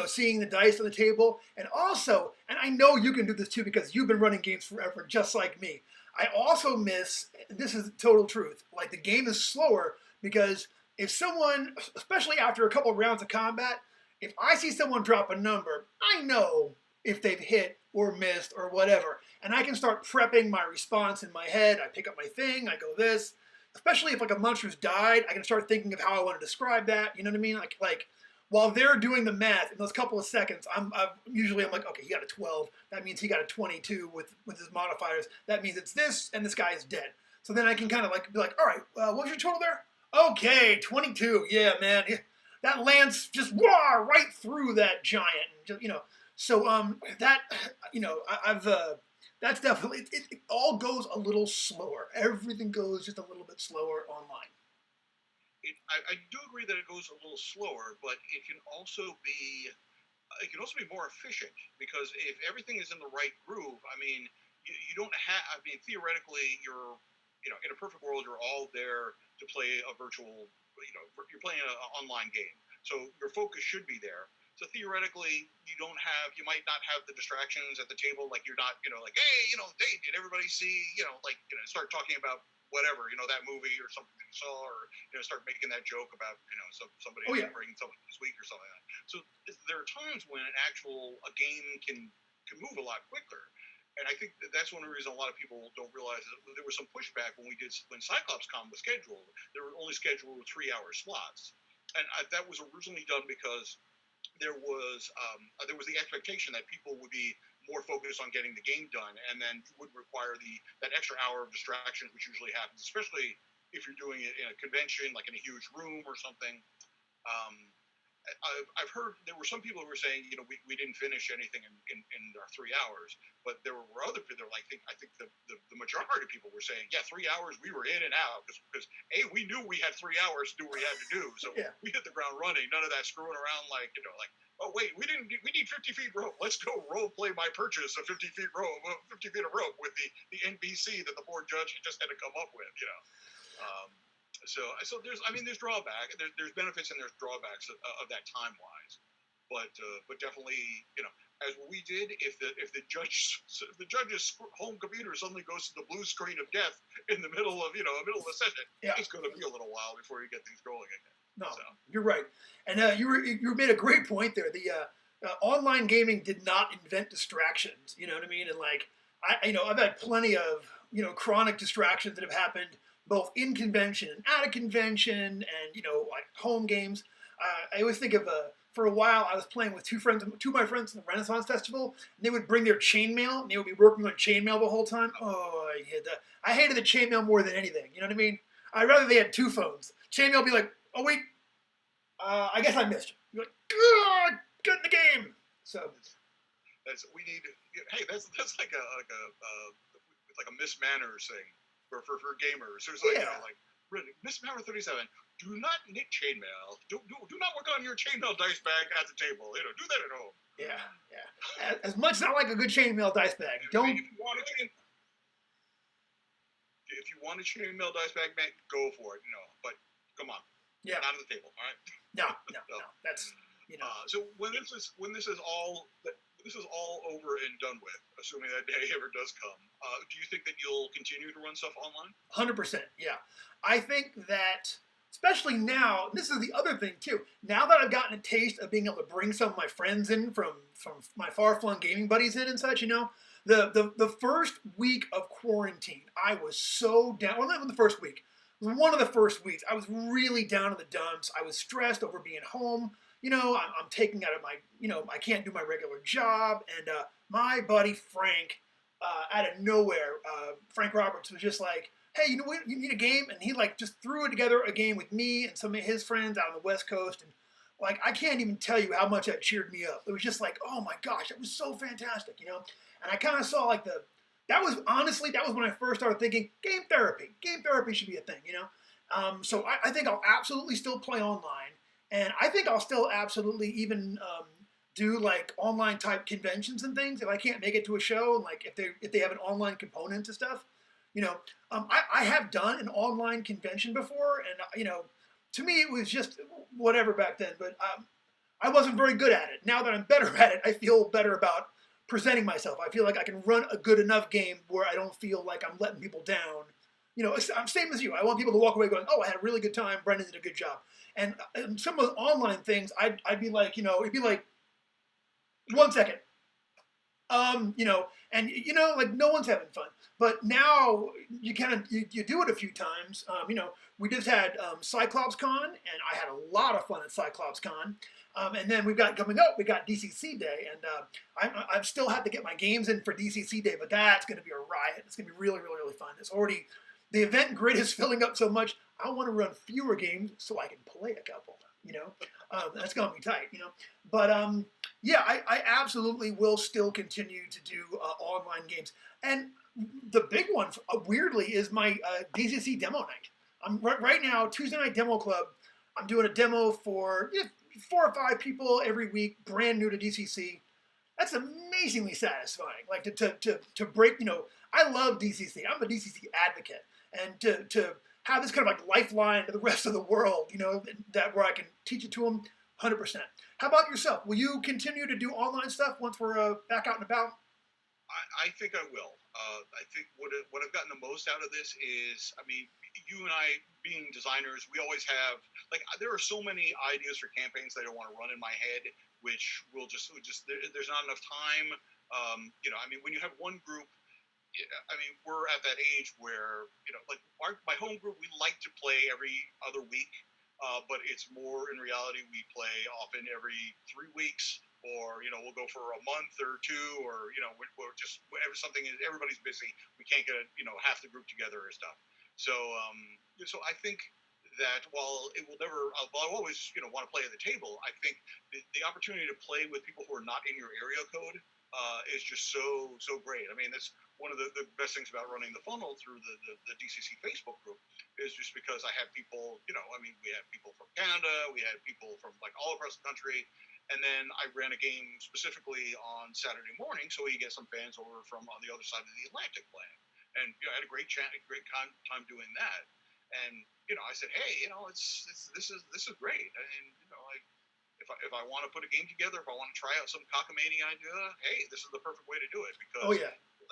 seeing the dice on the table. And also, and I know you can do this too because you've been running games forever, just like me. I also miss, this is total truth, the game is slower because if someone, especially after a couple of rounds of combat, if I see someone drop a number, I know if they've hit or missed or whatever. And I can start prepping my response in my head. I pick up my thing, I go this. Especially if a monster's died, I can start thinking of how I want to describe that. You know what I mean? While they're doing the math in those couple of seconds, I'm like, okay, he got a 12. That means he got a 22 with his modifiers. That means it's this, and this guy is dead. So then I can kind of be like, all right, what was your total there? Okay, 22. Yeah, man, that lance just right through that giant. So that that's definitely it. All goes a little slower. Everything goes just a little bit slower online. I do agree that it goes a little slower, but it can also be more efficient because if everything is in the right groove, you don't have. Theoretically, you're in a perfect world, you're all there to play a virtual. You're playing an online game, so your focus should be there. So theoretically, you might not have the distractions at the table, you're not, hey, hey, did everybody see, start talking about whatever, that movie or something you saw, or start making that joke about somebody bringing something this week or something like that. So there are times when a game can move a lot quicker. And I think that's one of the reasons a lot of people don't realize that there was some pushback when CyclopsCon was scheduled. They were only scheduled with 3-hour slots, and that was originally done because there was the expectation that people would be more focused on getting the game done, and then you wouldn't require that extra hour of distractions, which usually happens, especially if you're doing it in a convention, like in a huge room or something. I've heard there were some people who were saying, we didn't finish anything in our 3 hours, but there were other people. I think the majority of people were saying, 3 hours we were in and out because we knew we had 3 hours to do what we had to do, so we hit the ground running. None of that screwing around like oh wait, we need 50 feet rope. Let's go role play my purchase of 50 feet of rope with the NBC that the board judge just had to come up with. So there's drawback. There's benefits and there's drawbacks of that time wise, but definitely as we did, if the judge's home computer suddenly goes to the blue screen of death in the middle of a session, it's going to be a little while before you get things going again. No, you're right, and you made a great point there. The online gaming did not invent distractions. You know what I mean? And I've had plenty of chronic distractions that have happened both in convention and out of convention, and like home games. I always think of for a while I was playing with two of my friends in the Renaissance Festival, and they would bring their chainmail, and they would be working on chainmail the whole time. Oh, I hated the chainmail more than anything. You know what I mean? I'd rather they had two phones. Chainmail would be like, oh wait, I guess I missed you. You're like, get in the game. So that's like a Miss Manners thing for gamers. There's Miss Manners 37. Do not knit chainmail. Do not work on your chainmail dice bag at the table. Do that at home. Yeah. As much as I like a good chainmail dice bag, don't. If you want a chainmail dice bag, man, go for it. But come on. Yeah. Not at the table. All right. No. That's So when this is all over and done with, assuming that day ever does come, do you think that you'll continue to run stuff online? 100%. Yeah. I think that, especially now, this is the other thing too. Now that I've gotten a taste of being able to bring some of my friends in from my far-flung gaming buddies in and such, the first week of quarantine, I was so down. Well, not even the first week. It was one of the first weeks. I was really down in the dumps. I was stressed over being home. I'm taking out of my, I can't do my regular job. And my buddy Frank, out of nowhere, Frank Roberts was just like, hey, you need a game? And he just threw together a game with me and some of his friends out on the West Coast. And I can't even tell you how much that cheered me up. It was just like, oh my gosh, that was so fantastic, And I kind of saw that was when I first started thinking game therapy. Game therapy should be a thing, So I think I'll absolutely still play online. And I think I'll still absolutely even do online type conventions and things if I can't make it to a show. If they have an online component to stuff, I have done an online convention before, and to me it was just whatever back then. But I wasn't very good at it. Now that I'm better at it, I feel better about presenting myself. I feel like I can run a good enough game where I don't feel like I'm letting people down. I'm same as you. I want people to walk away going, oh, I had a really good time. Brendan did a good job. And some of the online things, I'd be like, it'd be like, 1 second. And no one's having fun. But now you you do it a few times. We just had CyclopsCon, and I had a lot of fun at CyclopsCon. And then we got DCC Day, and I've still had to get my games in for DCC Day, but that's going to be a riot. It's going to be really, really, really fun. The event grid is filling up so much, I want to run fewer games so I can play a couple, That's going to be tight, But, I absolutely will still continue to do online games. And the big one, weirdly, is my DCC demo night. I'm right now, Tuesday Night Demo Club, I'm doing a demo for 4 or 5 people every week, brand new to DCC. That's amazingly satisfying. To break, I love DCC. I'm a DCC advocate. And to have this kind of lifeline to the rest of the world, that where I can teach it to them, 100%. How about yourself? Will you continue to do online stuff once we're back out and about? I think I will. I think what I've gotten the most out of this is, I mean, you and I being designers, we always have like there are so many ideas for campaigns that I don't want to run in my head, which will just there's not enough time. I mean, when you have one group, I mean, we're at that age where like my home group, we like to play every other week, but it's more in reality we play often every 3 weeks, or we'll go for a month or two, or we're just something is everybody's busy, we can't get half the group together or stuff. So I think that while it will never, I'll always want to play at the table, I think the opportunity to play with people who are not in your area code is just so great. I mean, that's one of the best things about running the funnel through the DCC Facebook group, is just because I have people, I mean, we had people from Canada, we had people from like all across the country, and then I ran a game specifically on Saturday morning, so we get some fans over from on the other side of the Atlantic playing, and I had a great time doing that. And I said, hey, this is great. And if I want to put a game together, if I want to try out some cockamamie idea, hey, this is the perfect way to do it. Because like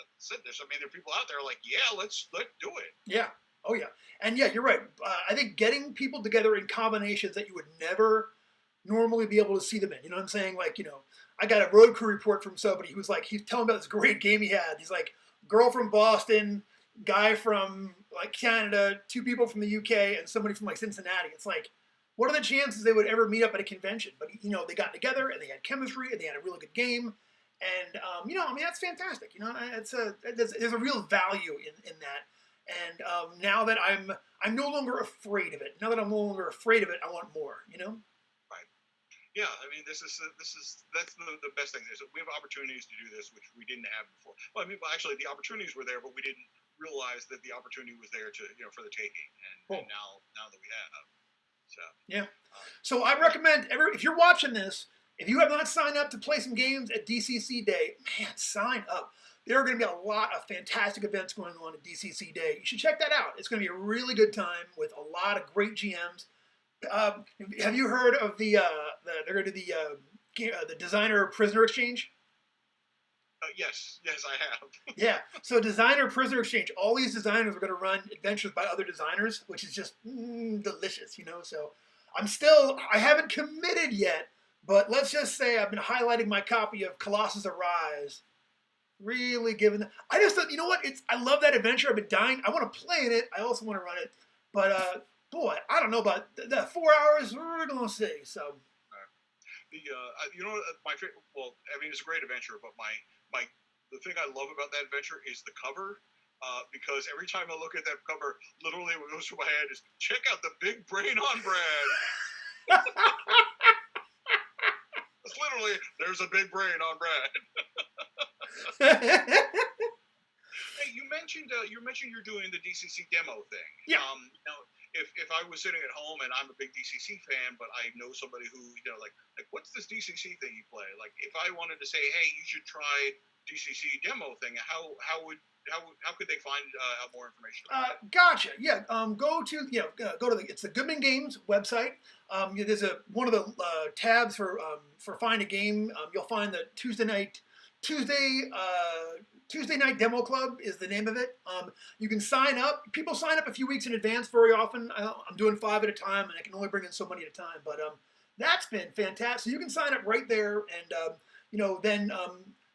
I said, there are people out there like, yeah, let's do it. Yeah. Oh yeah. And yeah, you're right. I think getting people together in combinations that you would never normally be able to see them in. You know what I'm saying? Like, I got a road crew report from somebody who's like, he's telling about this great game he had. He's like, girl from Boston, guy from like Canada, 2 people from the UK, and somebody from like Cincinnati. It's like, what are the chances they would ever meet up at a convention? But they got together and they had chemistry and they had a really good game, and I mean, that's fantastic. There's a real value in that. And now that I'm no longer afraid of it. Now that I'm no longer afraid of it, I want more. Right. Yeah, I mean, that's the best thing. We have opportunities to do this, which we didn't have before. Well, I mean, actually, the opportunities were there, but we didn't realize that the opportunity was there to for the taking. And now that we have. So, yeah. So I recommend if you're watching this, if you have not signed up to play some games at DCC Day, man, sign up. There are going to be a lot of fantastic events going on at DCC Day. You should check that out. It's going to be a really good time with a lot of great GMs. Have you heard of they're going to do the designer prisoner exchange? Yes, I have. Yeah, so designer prisoner exchange. All these designers are going to run adventures by other designers, which is just delicious, So I haven't committed yet, but let's just say I've been highlighting my copy of Colossus Arise. Really giving. I just thought, you know what? I love that adventure. I've been dying. I want to play in it. I also want to run it, but boy, I don't know about that 4 hours. We're gonna see. So. My favorite. Well, I mean, it's a great adventure, but the thing I love about that adventure is the cover, because every time I look at that cover, literally what goes through my head is, check out the big brain on Brad. It's literally, there's a big brain on Brad. Hey, you mentioned you're doing the DCC demo thing. Yeah. Now, if I was sitting at home and I'm a big DCC fan, but I know somebody who like what's this DCC thing you play? Like, if I wanted to say, hey, you should try DCC demo thing, how could they find out more information about it? Gotcha. Yeah. Go to it's the Goodman Games website. There's one of the tabs for find a game. You'll find the Tuesday night demo club is the name of it. You can sign up. People sign up a few weeks in advance very often. I'm doing 5 at a time, and I can only bring in so many at a time. But that's been fantastic. You can sign up right there, and then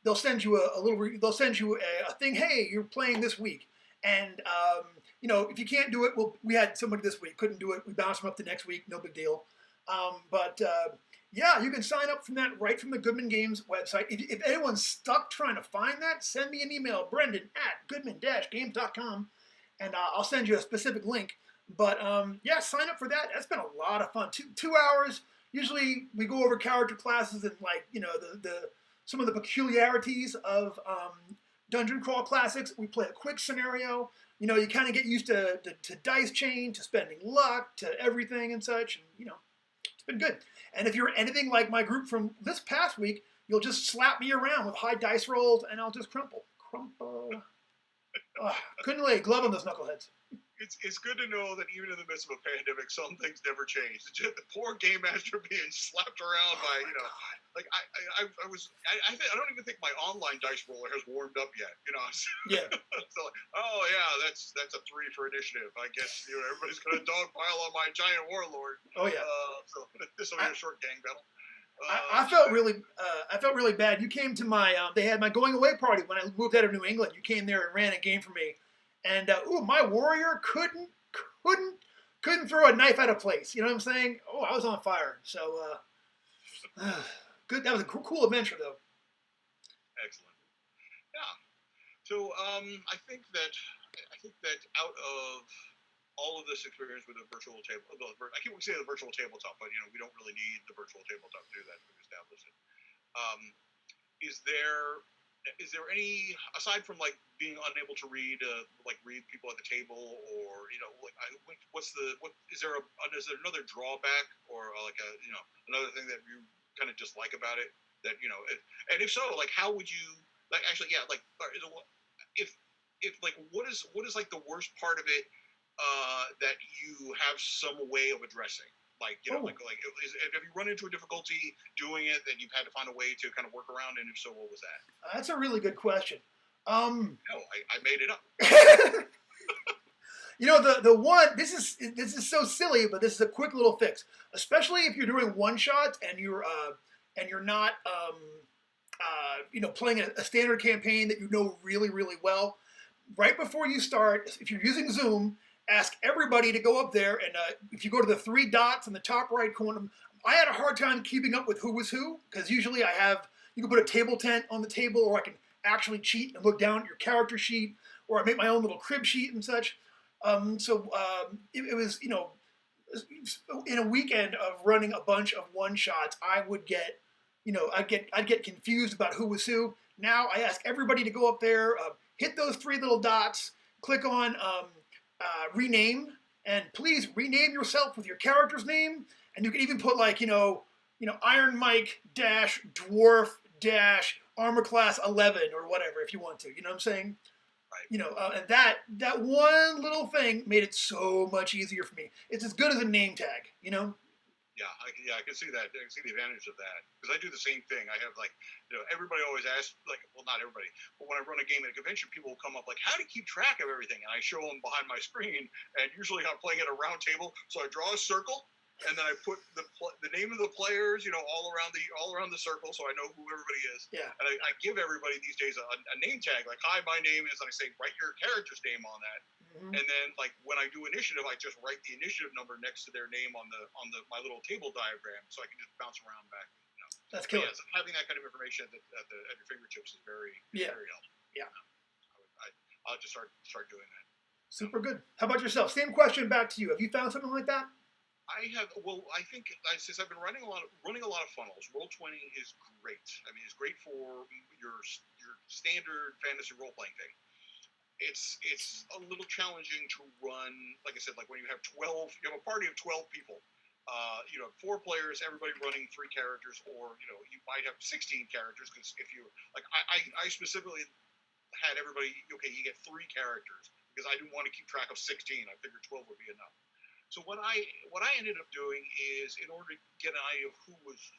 they'll send you a thing. Hey, you're playing this week, and if you can't do it, we had somebody this week couldn't do it. We bounced them up to next week. No big deal. Yeah, you can sign up from that right from the Goodman Games website. If anyone's stuck trying to find that, send me an email, brendan@goodman-games.com, and I'll send you a specific link. But yeah, sign up for that. That's been a lot of fun. 2 hours. Usually we go over character classes and some of the peculiarities of Dungeon Crawl Classics. We play a quick scenario. You kind of get used to dice chain, to spending luck, to everything and such. And, it's been good. And if you're anything like my group from this past week, you'll just slap me around with high dice rolls, and I'll just crumple. Couldn't lay a glove on those knuckleheads. it's good to know that even in the midst of a pandemic, some things never change. The poor game master being slapped around by like I don't even think my online dice roller has warmed up yet. Yeah. So like, oh yeah, that's a 3 for initiative. I guess everybody's gonna dogpile on my giant warlord. Oh yeah. So this will be a short gang battle. I felt really bad. You came to my they had my going away party when I moved out of New England. You came there and ran a game for me, and my warrior couldn't throw a knife out of place. You know what I'm saying? Oh, I was on fire. So good. That was a cool adventure though. Excellent. Yeah. So I think that out of all of this experience with a virtual table, I keep saying the virtual tabletop, but we don't really need the virtual tabletop to do that. We've established it. Is there any, aside from like being unable to read people at the table, or is there another drawback, or another thing that you kind of dislike about it, that and if so, like how would you if what is like the worst part of it that you have some way of addressing? Have you run into a difficulty doing it that you've had to find a way to kind of work around, and if so, what was that? That's a really good question. No, I made it up. The one, this is so silly, but this is a quick little fix, especially if you're doing one shots and you're not playing a standard campaign that really really well. Right before you start, if you're using Zoom, ask everybody to go up there, and if you go to the 3 dots in the top right corner, I had a hard time keeping up with who was who, because usually you can put a table tent on the table, or I can actually cheat and look down at your character sheet, or I make my own little crib sheet and such. It was, in a weekend of running a bunch of one shots, I would get, I'd get confused about who was who. Now I ask everybody to go up there, hit those 3 little dots, click on rename, and please rename yourself with your character's name. And you can even put Iron Mike - Dwarf - Armor Class 11 or whatever if you want to. You know what I'm saying? Right. And that one little thing made it so much easier for me. It's as good as a name tag. Yeah, I can see that. I can see the advantage of that, because I do the same thing. I have everybody always asks, well, not everybody, but when I run a game at a convention, people will come up like, how do you keep track of everything? And I show them behind my screen, and usually I'm playing at a round table, so I draw a circle, and then I put the name of the players, all around the circle, so I know who everybody is. Yeah. And I give everybody these days a name tag, like, hi, my name is, and I say, write your character's name on that. Mm-hmm. And then, when I do initiative, I just write the initiative number next to their name on my little table diagram, so I can just bounce around back. That's cool. Yeah, so having that kind of information at your fingertips is very helpful. Yeah. I'll just start doing that. Super good. How about yourself? Same question back to you. Have you found something like that? I have. Well, I think since I've been running a lot of funnels, Roll20 is great. I mean, it's great for your standard fantasy role playing thing. It's a little challenging to run, like I said, when you have a party of 12 people. 4 players, everybody running 3 characters, or you might have 16 characters, because if you I specifically had everybody, okay, you get 3 characters, because I didn't want to keep track of 16. I figured 12 would be enough. So what I ended up doing is, in order to get an idea of who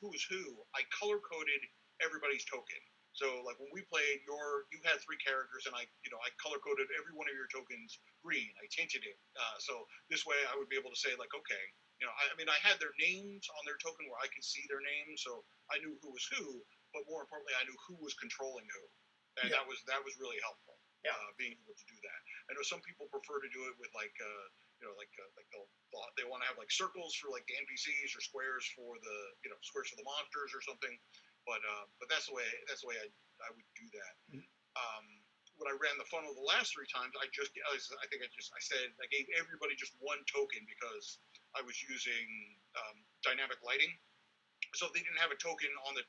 was who, I color coded everybody's token. So when we played, you had 3 characters, and I color coded every one of your tokens green. I tinted it, so this way I would be able to say okay, I had their names on their token where I could see their names, so I knew who was who. But more importantly, I knew who was controlling who, and that was really helpful. Yeah. Being able to do that. I know some people prefer to do it with they want to have circles for the NPCs, or squares for the monsters or something. But that's the way I would do that. Mm-hmm. When I ran the funnel the last 3 times, I gave everybody just 1 token, because I was using dynamic lighting. So if they didn't have a token on the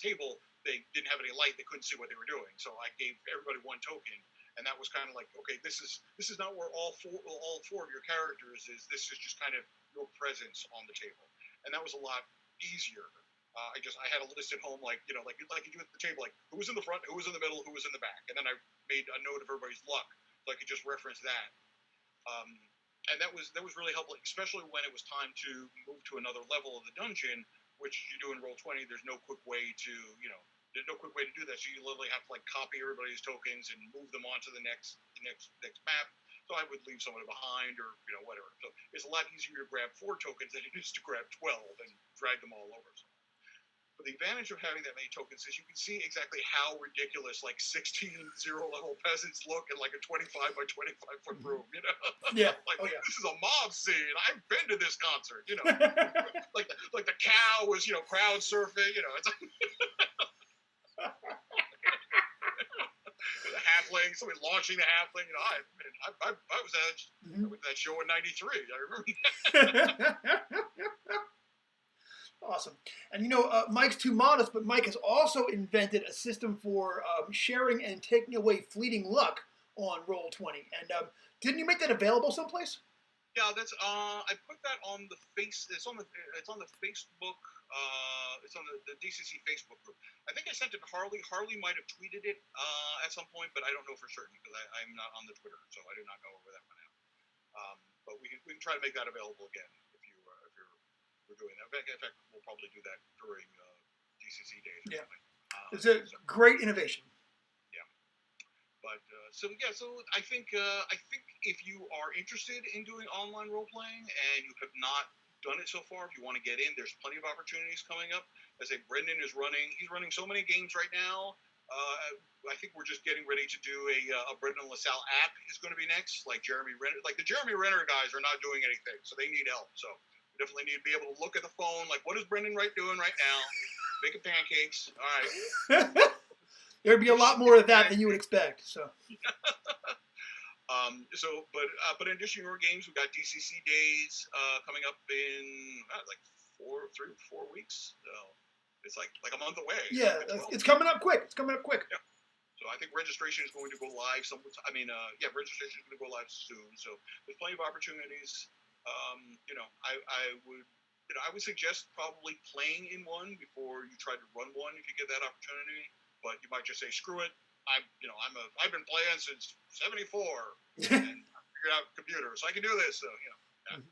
table, they didn't have any light, they couldn't see what they were doing. So I gave everybody 1 token, and that was kind of okay, this is not where all four of your characters is. This is just kind of your presence on the table, and that was a lot easier. I had a list at home, like you do at the table, who was in the front, who was in the middle, who was in the back, and then I made a note of everybody's luck, so I could just reference that. And that was really helpful, especially when it was time to move to another level of the dungeon, which you do in Roll20. There's no quick way to do that. So you literally have to like copy everybody's tokens and move them onto the next map. So I would leave somebody behind, or whatever. So it's a lot easier to grab 4 tokens than it is to grab 12 and drag them all over. So. But the advantage of having that many tokens is you can see exactly how ridiculous like 16 zero-level peasants look in like a 25 by 25 foot room, Yeah. This is a mob scene. I've been to this concert, like the cow was, crowd surfing, it's the halfling, somebody launching the halfling, I was at that show in '93. I remember that. Awesome. And Mike's too modest, but Mike has also invented a system for sharing and taking away fleeting luck on Roll20. And didn't you make that available someplace? Yeah, that's I put that on the It's on the Facebook. It's on the DCC Facebook group. I think I sent it to Harley. Harley might have tweeted it at some point, but I don't know for certain because I'm not on the Twitter, so I do not know where that went out. But we can try to make that available again. We're doing that. In fact, we'll probably do that during DCC days. Yeah, it's a great innovation. Yeah, but so I think if you are interested in doing online role playing and you have not done it so far, if you want to get in, there's plenty of opportunities coming up. As I say, Brendan is running. He's running so many games right now. I think we're just getting ready to do a Brendan LaSalle app is going to be next. Like Jeremy Renner, the Jeremy Renner guys are not doing anything, so they need help. So. Definitely need to be able to look at the phone, like, what is Brendan Wright doing right now? Making pancakes. All right. There'd be a lot more of that than you would expect. So. But in addition to your games, we've got DCC days coming up in like 4 weeks. So it's like a month away. Yeah, it's coming up quick. Yeah. So I think registration is going to go live. Registration is going to go live soon. So there's plenty of opportunities. I would suggest probably playing in one before you try to run one if you get that opportunity. But you might just say, screw it. I've been playing since '74 and I figured out computers, so I can do this. So yeah.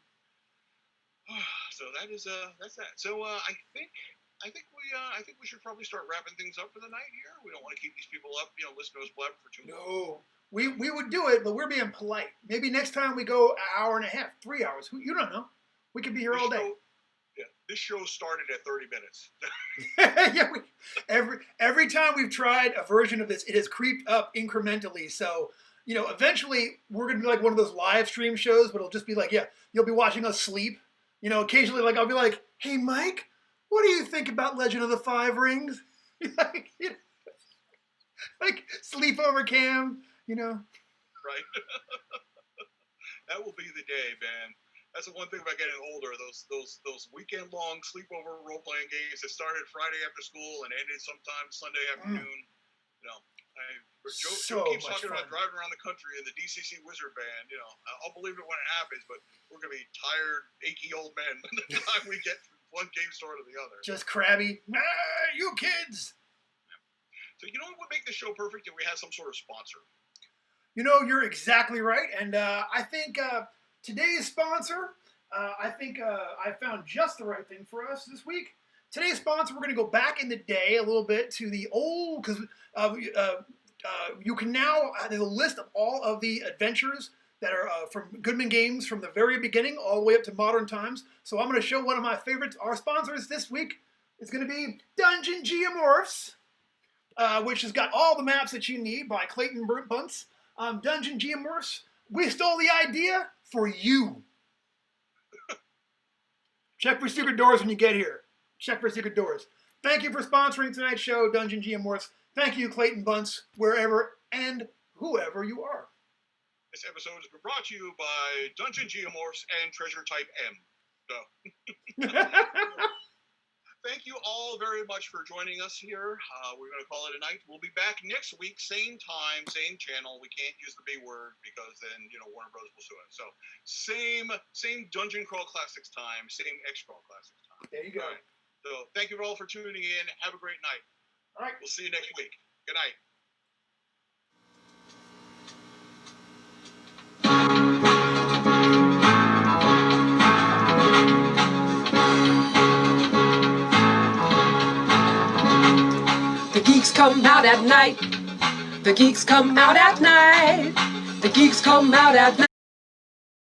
So that's that. So I think we should probably start wrapping things up for the night here. We don't want to keep these people up, listening to us blab for too long. No. We would do it, but we're being polite. Maybe next time we go an hour and a half, 3 hours. You don't know. We could be here all day. This show started at 30 minutes. Yeah, every time we've tried a version of this, it has creeped up incrementally. So, eventually we're going to be like one of those live stream shows, but it'll just be like, yeah, you'll be watching us sleep. Occasionally, like, I'll be like, hey, Mike, what do you think about Legend of the Five Rings? Like sleepover cam. Right? That will be the day, man. That's the one thing about getting older. Those weekend-long sleepover role-playing games that started Friday after school and ended sometime Sunday afternoon. Joe keeps talking about driving around the country in the DCC Wizard Band. I'll believe it when it happens, but we're gonna be tired, achy old men by the time we get from one game store to the other. Just crabby. You kids. So what would make the show perfect if we had some sort of sponsor? You're exactly right. And I think today's sponsor, I found just the right thing for us this week. Today's sponsor, we're going to go back in the day a little bit to the old, because you can now, there's a list of all of the adventures that are from Goodman Games from the very beginning all the way up to modern times. So I'm going to show one of my favorites. Our sponsors this week is going to be Dungeon Geomorphs, which has got all the maps that you need by Clayton Bunce. Dungeon Geomorphs, we stole the idea for you. Check for secret doors when you get here. Check for secret doors. Thank you for sponsoring tonight's show, Dungeon Geomorphs. Thank you, Clayton Bunce, wherever and whoever you are. This episode has been brought to you by Dungeon Geomorphs and Treasure Type M. So. Thank you all very much for joining us here. We're going to call it a night. We'll be back next week, same time, same channel. We can't use the B word because then, Warner Bros. Will sue us. So same Dungeon Crawl Classics time, same X Crawl Classics time. There you go. All right. So thank you all for tuning in. Have a great night. All right. We'll see you next week. Good night. geeks come out at night. The geeks come out at night. The geeks come out at night.